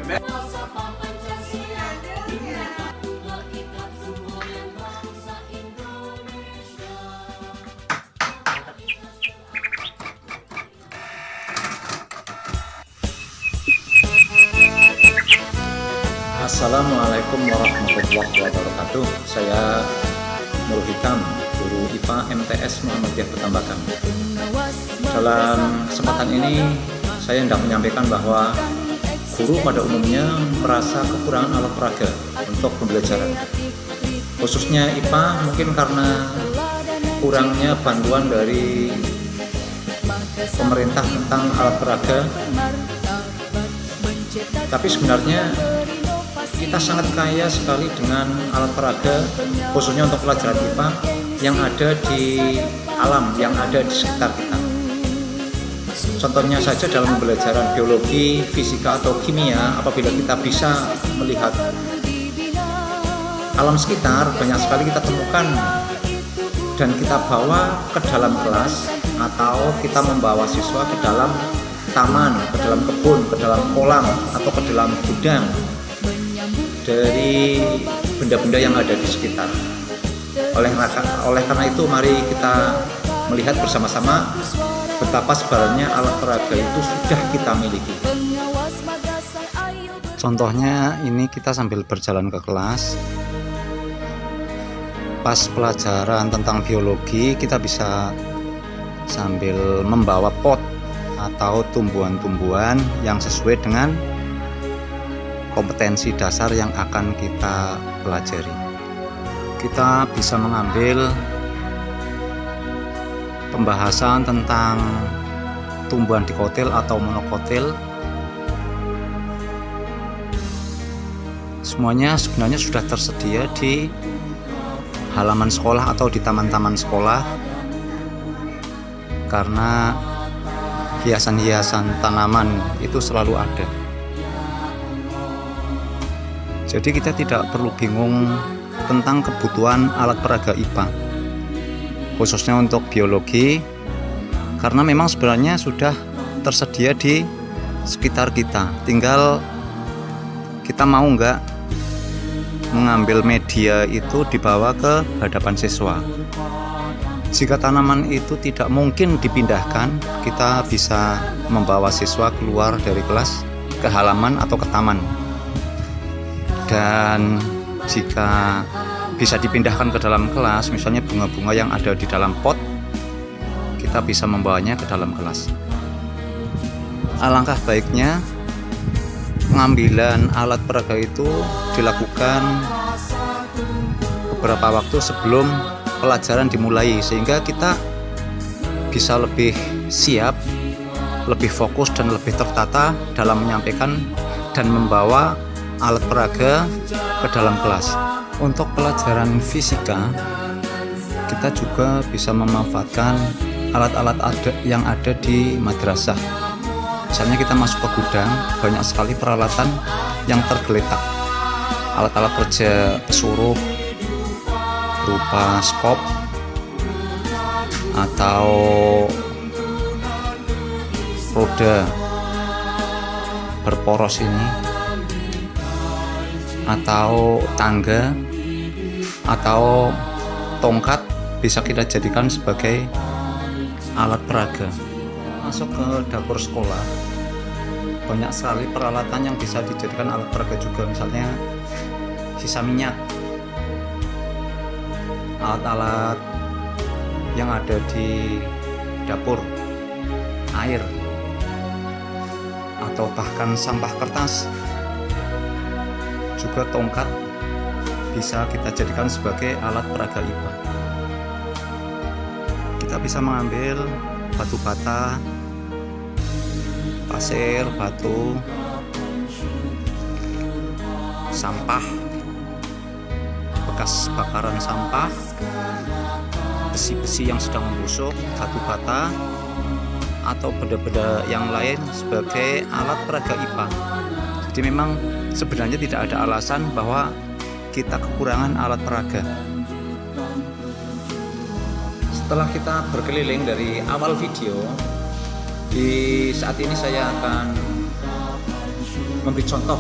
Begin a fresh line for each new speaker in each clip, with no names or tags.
Assalamualaikum warahmatullahi wabarakatuh. Saya Nurul Hikam, guru IPA MTS Muhammadiyah Betambakan. Dalam kesempatan ini saya hendak menyampaikan bahwa guru pada umumnya merasa kekurangan alat peraga untuk pembelajaran. Khususnya IPA mungkin karena kurangnya bantuan dari pemerintah tentang alat peraga. Tapi sebenarnya kita sangat kaya sekali dengan alat peraga, khususnya untuk pelajaran IPA yang ada di alam, yang ada di sekitar kita. Contohnya saja dalam pembelajaran biologi, fisika, atau kimia, apabila kita bisa melihat alam sekitar, banyak sekali kita temukan dan kita bawa ke dalam kelas, atau kita membawa siswa ke dalam taman, ke dalam kebun, ke dalam kolam, atau ke dalam gudang dari benda-benda yang ada di sekitar. Oleh karena itu, mari kita melihat bersama-sama betapa sebenarnya alat peraga itu sudah kita miliki. Contohnya ini kita sambil berjalan ke kelas, pas pelajaran tentang biologi kita bisa sambil membawa pot atau tumbuhan-tumbuhan yang sesuai dengan kompetensi dasar yang akan kita pelajari. Kita bisa mengambil pembahasan tentang tumbuhan dikotil atau monokotil. Semuanya sebenarnya sudah tersedia di halaman sekolah atau di taman-taman sekolah, karena hiasan-hiasan tanaman itu selalu ada. Jadi kita tidak perlu bingung tentang kebutuhan alat peraga IPA, khususnya untuk biologi, karena memang sebenarnya sudah tersedia di sekitar kita. Tinggal kita mau nggak mengambil media itu dibawa ke hadapan siswa. Jika tanaman itu tidak mungkin dipindahkan, kita bisa membawa siswa keluar dari kelas ke halaman atau ke taman. Dan jika bisa dipindahkan ke dalam kelas, misalnya bunga-bunga yang ada di dalam pot, kita bisa membawanya ke dalam kelas. Alangkah baiknya pengambilan alat peraga itu dilakukan beberapa waktu sebelum pelajaran dimulai, sehingga kita bisa lebih siap, lebih fokus, dan lebih tertata dalam menyampaikan dan membawa alat peraga ke dalam kelas. Untuk pelajaran fisika, kita juga bisa memanfaatkan alat-alat yang ada di madrasah. Misalnya kita masuk ke gudang, banyak sekali peralatan yang tergeletak. Alat-alat kerja pesuruh berupa skop atau roda berporos ini, atau tangga atau tongkat, bisa kita jadikan sebagai alat peraga. Masuk ke dapur sekolah, banyak sekali peralatan yang bisa dijadikan alat peraga juga. Misalnya sisa minyak, alat-alat yang ada di dapur, air, atau bahkan sampah kertas. Juga tongkat bisa kita jadikan sebagai alat peraga IPA. Kita bisa mengambil batu bata, pasir, batu, sampah, bekas bakaran sampah, besi-besi yang sedang membusuk, batu bata, atau benda-benda yang lain sebagai alat peraga IPA. Jadi memang sebenarnya tidak ada alasan bahwa kita kekurangan alat peraga. Setelah kita berkeliling dari awal video, di saat ini saya akan memberi contoh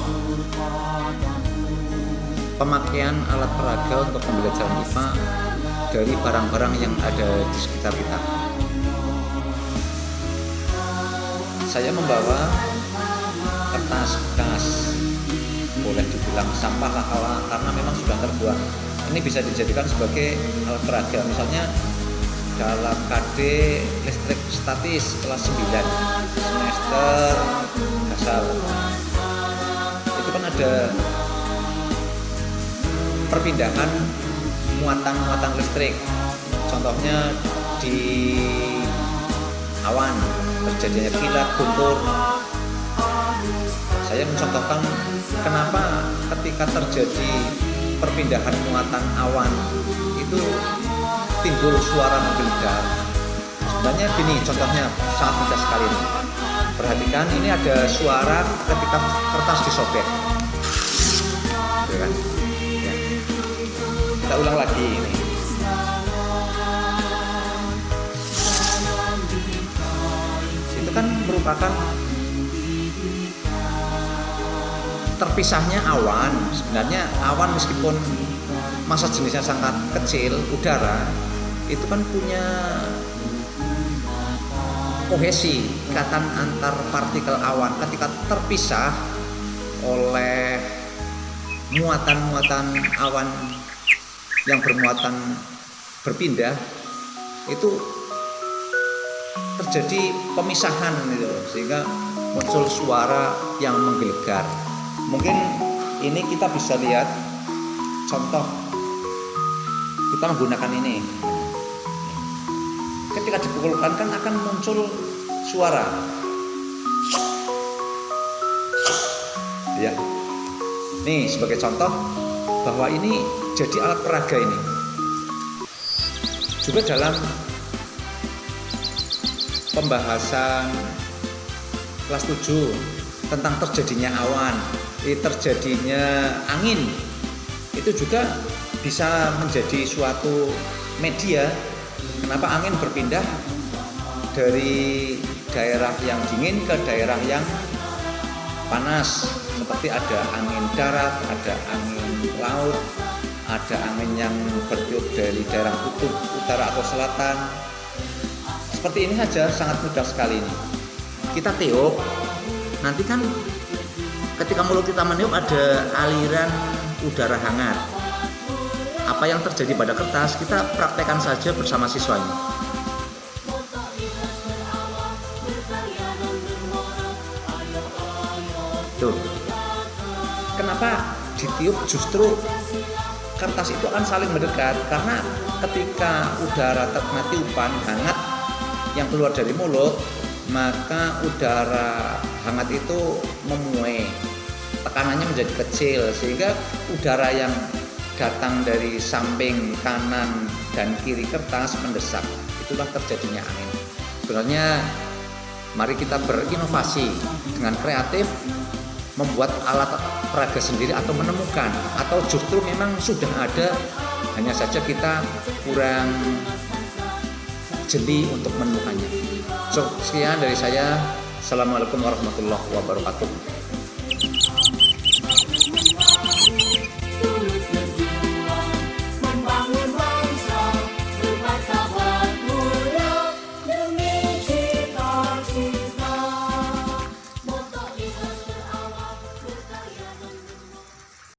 pemakaian alat peraga untuk pembelajaran IPA dari barang-barang yang ada di sekitar kita. Saya membawa kertas bekas, boleh dibilang sampah lah karena memang sudah terbuang. Ini bisa dijadikan sebagai alat peraga, misalnya dalam KD listrik statis kelas 9 semester dasar. Itu kan ada perpindahan muatan listrik. Contohnya di awan terjadinya kilat, guntur. Saya mencontohkan kenapa ketika terjadi perpindahan muatan awan itu timbul suara menggelegar. Sebenarnya gini contohnya, sangat mudah sekali. Perhatikan, ini ada suara ketika kertas disobek. Ya. Kita ulang lagi ini. Itu kan merupakan terpisahnya awan. Sebenarnya awan meskipun massa jenisnya sangat kecil, udara itu kan punya kohesi, ikatan antar partikel awan. Ketika terpisah oleh muatan-muatan awan yang bermuatan berpindah, itu terjadi pemisahan gitu, sehingga muncul suara yang menggelegar. Mungkin ini kita bisa lihat contoh, kita menggunakan ini. Ketika dipukulkan kan akan muncul suara. Ya. Nih sebagai contoh bahwa ini jadi alat peraga ini. Juga dalam pembahasan kelas 7 tentang terjadinya awan, terjadinya angin, itu juga bisa menjadi suatu media. Kenapa angin berpindah dari daerah yang dingin ke daerah yang panas? Seperti ada angin darat, ada angin laut, ada angin yang bertiup dari daerah kutub utara atau selatan. Seperti ini saja, sangat mudah sekali ini. Kita tiup, nanti kan ketika mulut kita meniup ada aliran udara hangat. Apa yang terjadi pada kertas kita praktekkan saja bersama siswanya. Tuh, kenapa ditiup? Justru kertas itu akan saling mendekat, karena ketika udara terkena tiupan hangat yang keluar dari mulut, maka udara hangat itu memuai, tekanannya menjadi kecil, sehingga udara yang datang dari samping kanan dan kiri kertas mendesak. Itulah terjadinya angin. Sebenarnya mari kita berinovasi dengan kreatif, membuat alat peraga sendiri atau menemukan, atau justru memang sudah ada, hanya saja kita kurang jeli untuk menemukannya. Sekian dari saya. Assalamualaikum warahmatullahi wabarakatuh.